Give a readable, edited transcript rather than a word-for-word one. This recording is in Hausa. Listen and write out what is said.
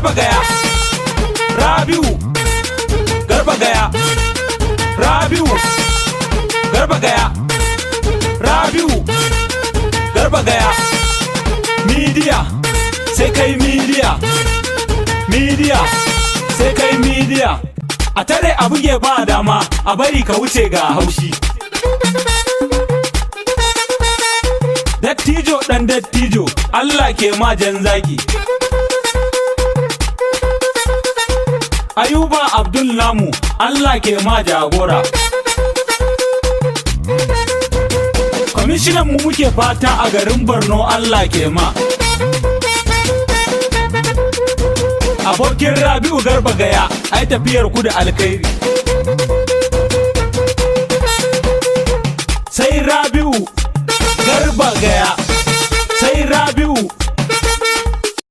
Garba Gaya, Rabiu, Garba Gaya, Rabiu, Garba Gaya, Rabiu, Garba Gaya. Media, sai kai media, media, sai kai media. A tare a buge ba dama, a bari ka wuce ga haushi. Dattijo dan dattijo, Allah ke ma jan zaki. Ayuba Abdul Namu, Allah ke ma jagora. Kwamishinan mu muke fata a garin Borno, Allah ke ma. Abokin Rabiu Garba Gaya, ai tafiyar ku da alkhairi. Sai Rabiu Garba Gaya, sai Rabiu